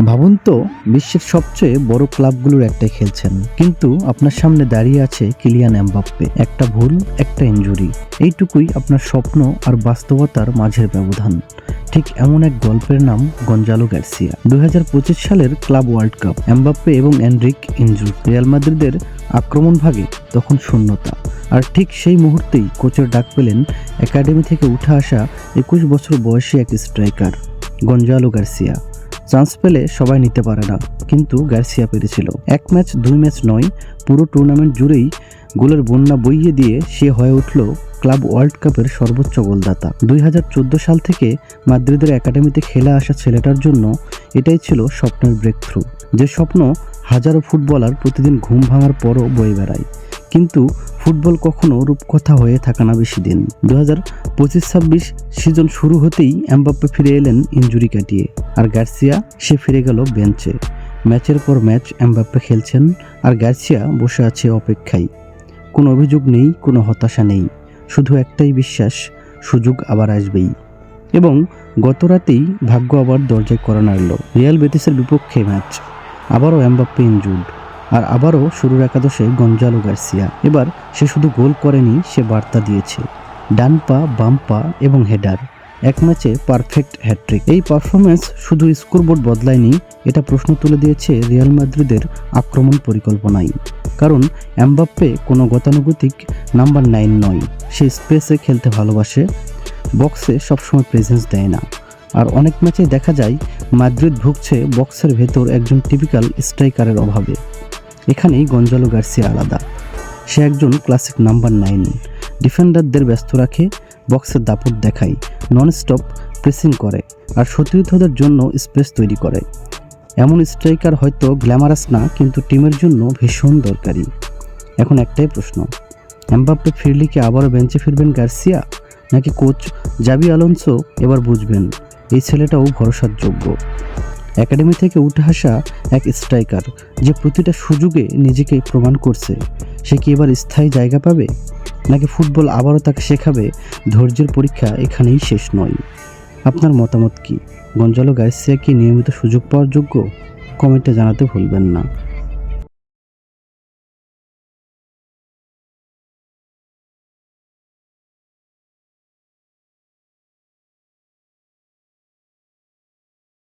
ভাবুন তো, বিশ্বের সবচেয়ে বড় ক্লাবগুলোর একটাই খেলছেন, কিন্তু আপনার সামনে দাঁড়িয়ে আছে কিলিয়ান এমবাপ্পে। একটা ভুল, একটা ইনজুরি, এইটুকুই আপনার স্বপ্ন আর বাস্তবতার মাঝের ব্যবধান। ঠিক এমন এক গল্পের নাম গঞ্জালো গার্সিয়া। 2025 সালের ক্লাব ওয়ার্ল্ড কাপ, এমবাপ্পে এবং এনরিক ইনজুর। রিয়াল মাদ্রিদের আক্রমণ ভাগে তখন শূন্যতা, আর ঠিক সেই মুহূর্তেই কোচের ডাক পেলেন একাডেমি থেকে উঠে আসা 21 বছর বয়সী এক স্ট্রাইকার, গঞ্জালো গার্সিয়া। চান্স পেলে সবাই নিতে পারে না, কিন্তু গার্সিয়া পেরেছিল। এক ম্যাচ, দুই ম্যাচ নয়, পুরো টুর্নামেন্ট জুড়েই গোলের বন্যা বইয়ে দিয়ে সে হয়ে উঠল ক্লাব ওয়ার্ল্ড কাপের সর্বোচ্চ গোলদাতা। 2014 সাল থেকে মাদ্রিদের একাডেমিতে খেলে আসা ছেলেটার জন্য এটাই ছিল স্বপ্নের ব্রেক থ্রু, যে স্বপ্ন হাজারো ফুটবলার প্রতিদিন ঘুম ভাঙার পরও বয়ে বেড়ায়। কিন্তু ফুটবল কখনো রূপকথা হয়ে থাকে না বেশি দিন। 2025-26 সিজন শুরু হতেই এমবাপ্পে ফিরে এলেন ইনজুরি কাটিয়ে, আর গার্সিয়া সে ফিরে গেল বেঞ্চে। ম্যাচের পর ম্যাচ এমবাপ্পে খেলছেন, আর গার্সিয়া বসে আছে অপেক্ষায়। কোনো অভিযোগ নেই, কোনো হতাশা নেই, শুধু একটাই বিশ্বাস, সুযোগ আবার আসবেই। এবং গত রাতেই ভাগ্য আবার দরজায় কড়া নাড়ল। রিয়াল বেটিসের বিপক্ষে ম্যাচ, আবারও এমবাপ্পে ইনজুর্ড, আর আবারও শুরুর একাদশে গঞ্জালো গার্সিয়া। এবার সে শুধু গোল করেনি, সে বার্তা দিয়েছে। ডান পা, বাম পা এবং হেডার, এক ম্যাচে পারফেক্ট হ্যাট্রিক। এই পারফরম্যান্স শুধু স্কোরবোর্ড বদলায়নি, এটা প্রশ্ন তুলে দিয়েছে রিয়াল মাদ্রিদের আক্রমণ পরিকল্পনায়। কারণ এমবাপ্পে কোনো গতানুগতিক নাম্বার 9 নয়, সে স্পেসে খেলতে ভালোবাসে, বক্সে সবসময় প্রেজেন্স দেয় না। আর অনেক ম্যাচে দেখা যায় মাদ্রিদ ভুগছে বক্সের ভেতর একজন টিপিক্যাল স্ট্রাইকারের অভাবে। এখানেই গঞ্জালো গার্সিয়া আলাদা। সে একজন ক্লাসিক নাম্বার 9, ডিফেন্ডারদের ব্যস্ত রাখে, বক্সের দাপট দেখায়, নন স্টপ প্রেসিং করে, আর সতীর্থদের জন্য স্পেস তৈরি করে। এমন স্ট্রাইকার হয়তো গ্ল্যামারাস না, কিন্তু টিমের জন্য ভীষণ দরকারি। এখন একটাই প্রশ্ন, এমবাপ্পে ফিরলে কি আবারও বেঞ্চে ফিরবেন গার্সিয়া, নাকি কোচ জাবি আলোনসো এবার বুঝবেন এই ছেলেটাও ভরসার যোগ্য? একাডেমি থেকে উঠে আসা এক স্ট্রাইকার, যে প্রতিটা সুযোগে নিজেকে প্রমাণ করছে, সে কি এবার স্থায়ী জায়গা পাবে, নাকি ফুটবল আবারও তাকে শেখাবে ধৈর্যের পরীক্ষা এখানেই শেষ নয়? আপনার মতামত কি? গঞ্জালো গার্সিয়া কি নিয়মিত সুযোগ পাওয়ার যোগ্য? কমেন্টে জানাতে ভুলবেন না।